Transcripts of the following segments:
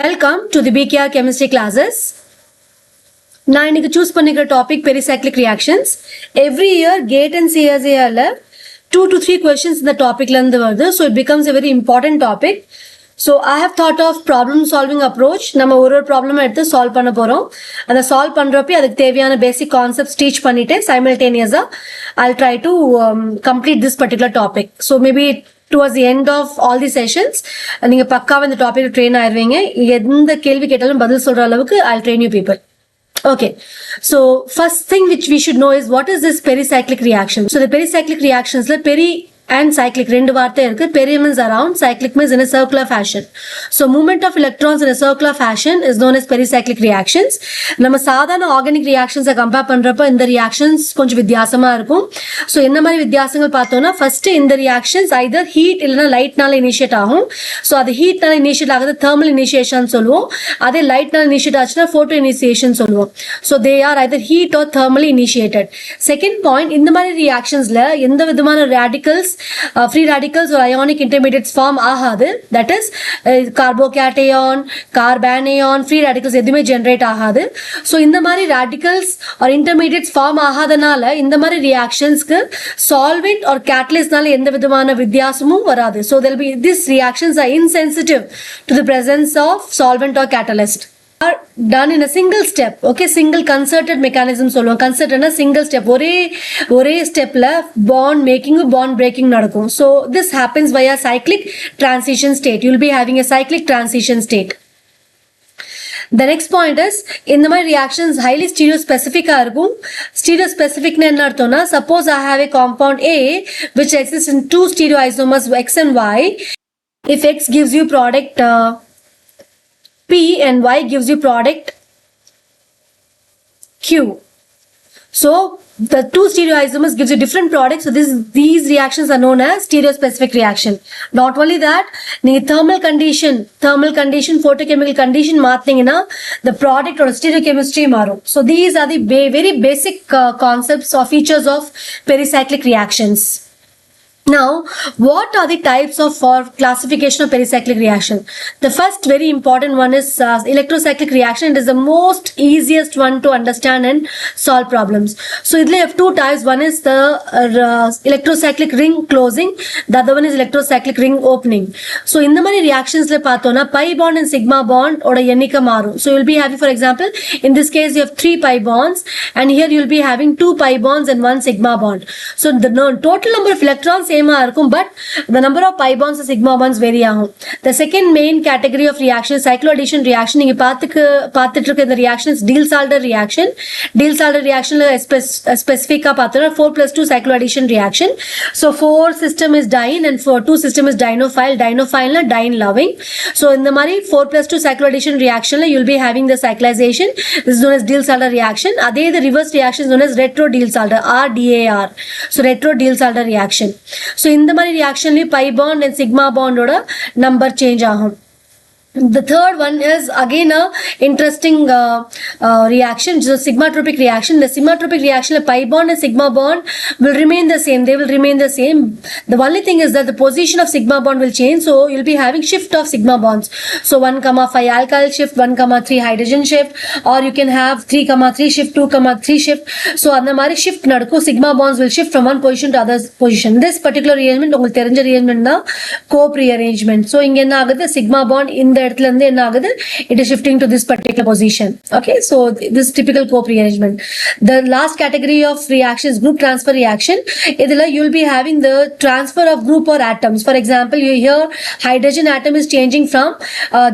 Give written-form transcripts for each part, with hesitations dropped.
Welcome to the BKR chemistry classes. நான் இன்னைக்கு choose பண்ணிக்கிற topic pericyclic reactions. Every year GATE and சிஎஸ்ஏல 2 to 3 questions இந்த டாபிக்ல இருந்து வருது. So it becomes a very important topic. So I have thought of problem solving approach. நம்ம ஒரு ப்ராப்ளம் எடுத்து சால்வ் பண்ண போகிறோம். அதை சால்வ் பண்ணுறப்ப அதுக்கு தேவையான பேசிக் கான்செப்ட்ஸ் டீச் பண்ணிட்டு சைமல்டேனியஸாக I try to complete this particular topic. So maybe towards the end of all the sessions நீங்க பக்காவா இந்த டாபிக் ட்ரெயின் ஆயிருவீங்க. எந்த கேள்வி கேட்டாலும் பதில் சொல்ற அளவுக்கு I'll train you people. Okay, so first thing which we should know is what is this pericyclic reaction. So the pericyclic reactions la peri and cyclic ரெண்டு வார்த்தை இருக்கு. Peri means around, cyclic means in a circular fashion. So movement of electrons in a circular fashion is known as pericyclic reactions. நம்ம சாதாரண organic ரியாக்ஷன்ஸை compare பண்றப்ப இந்த reactions கொஞ்சம் வித்தியாசமா இருக்கும். ஸோ என்ன மாதிரி வித்தியாசங்கள் பார்த்தோம்னா ஃபர்ஸ்ட் இந்த ரியாக்ஷன்ஸ் ஐதர் ஹீட் இல்லைன்னா லைட்னால இனிஷியேட் ஆகும். ஸோ அது ஹீட்னால இனிஷியேட் ஆகுது தெர்மல் இனிஷியேஷன் சொல்லுவோம். அதே லைட்னால இனிஷியேட் ஆச்சுன்னா போட்டோ இனிஷியேஷன் சொல்லுவோம். So they are either heat or thermally initiated. Second point, இந்த மாதிரி ரியாக்ஷன்ஸ்ல எந்த விதமான radicals free radicals or ionic intermediates form ஆகாது. That is carbocation, carbanion, free radicals எதுவுமே generate ஆகாது. So இந்த மாதிரி radicals or intermediates form ஆகாதனால இந்த மாதிரி reactionsக்கு solvent or catalystனால எந்த விதமான வித்தியாசமும் வராது. So there will be these reactions are insensitive to the presence of solvent or catalyst. Are done in a single step. Okay, single concerted mechanism சொல்லுவோம். concerted na single step, ஒரே ஸ்டெப்ல bond making bond breaking நடக்கும். So this happens via cyclic transition state. You will be having a cyclic transition state. The next point is இந்த மாதிரி reactions highly stereospecific இருக்கும். Stereospecific என்ன அர்த்தம்னா suppose I have a compound A which exists in two stereoisomers X and Y. If X gives you product P and Y gives you product Q. So the two stereoisomers gives you different products. So these reactions are known as stereospecific reaction. Not only that, நீங்க thermal condition, photochemical condition மாத்தீங்கன்னா the product or stereochemistry மாறும். So these are the very basic concepts or features of pericyclic reactions. Now, what are the types of classification of pericyclic reaction? The first very important one is electrocyclic reaction. It is the most easiest one to understand and solve problems. So, we have two types. One is the electrocyclic ring closing. The other one is electrocyclic ring opening. So, in the many reactions, pi bond and sigma bond or எண்ணிக்கை மாறும். So, you will be having, for example, in this case, you have 3 pi bonds, and here you will be having 2 pi bonds and 1 sigma bond. So, the total number of electrons இருக்கும், but the number of pi bonds and sigma bonds vary ஆகும். The second main category of reaction is cycloaddition reaction. நீங்க பார்த்துட்டு இருக்க இந்த reaction is Diels-Alder reaction. Diels-Alder reaction ஸ்பெசிஃபிக்கா பார்த்தோம்னா 4+2 cycloaddition reaction. So 4 system is diene and 2 system is dienophile. Dienophile na diene loving. So இந்த மாதிரி 4+2 cycloaddition reaction you will be having the cyclization. This is known as Diels-Alder reaction. அதே the reverse reaction is known as retro Diels-Alder, RDAR. So retro Diels-Alder reaction. So இந்த மாதிரி ரியாக்ஷன்லயே pi bond and sigma bond ஓட number change ஆகும். The third one is again a interesting reaction, which is a sigmatropic reaction. The sigmatropic reaction, the pi bond and sigma bond will remain the same. They will remain the same. The only thing is that the position of sigma bond will change. So you'll be having shift of sigma bonds. So 1,5 alkyl shift, 1,3 hydrogen shift, or you can have 3,3 shift, 2,3 shift. So அந்த மாதிரி shift நடக்கும். Sigma bonds will shift from one position to other position. This particular rearrangement உங்களுக்கு தெரிஞ்ச rearrangement தான் Cope rearrangement. So இங்க என்ன ஆகுது, sigma bond இந்த இடத்துல இருந்து என்ன ஆகுது, it is shifting to this particular position. Okay, so this typical Cope rearrangement. The last category of reactions, group transfer reaction. இதுல you will be having the transfer of group or atoms. For example, you hear hydrogen atom is changing from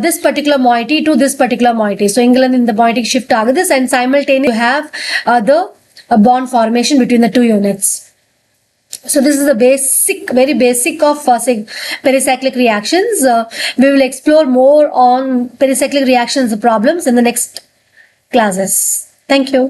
this particular moiety to this particular moiety. So இங்க இருந்து இந்த moiety shift ஆகுது, and simultaneously you have the bond formation between the two units. So this is the very basic of pericyclic reactions. We will explore more on pericyclic reactions problems in the next classes. Thank you.